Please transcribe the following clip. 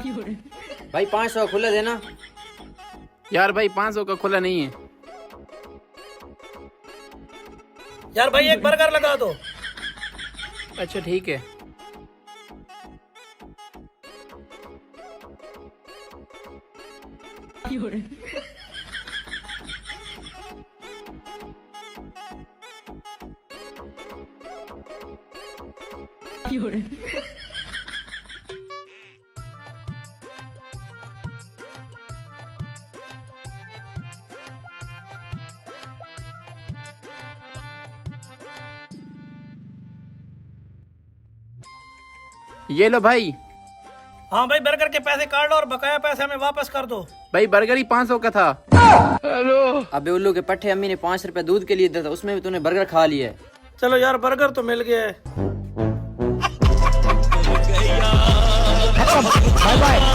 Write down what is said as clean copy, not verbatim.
भाई 500 खुला देना। यार भाई 500 का खुला नहीं है। यार भाई एक बर्गर लगा दो। अच्छा ठीक है। ये लो भाई। हाँ भाई बर्गर के पैसे काट लो और बकाया पैसे हमें वापस कर दो। भाई बर्गर ही 500 का था। अबे उल्लू के पट्टे, अम्मी ने 5 रुपए दूध के लिए दिया था, उसमें भी तूने बर्गर खा लिया है। चलो यार बर्गर तो मिल गया है। Bye bye.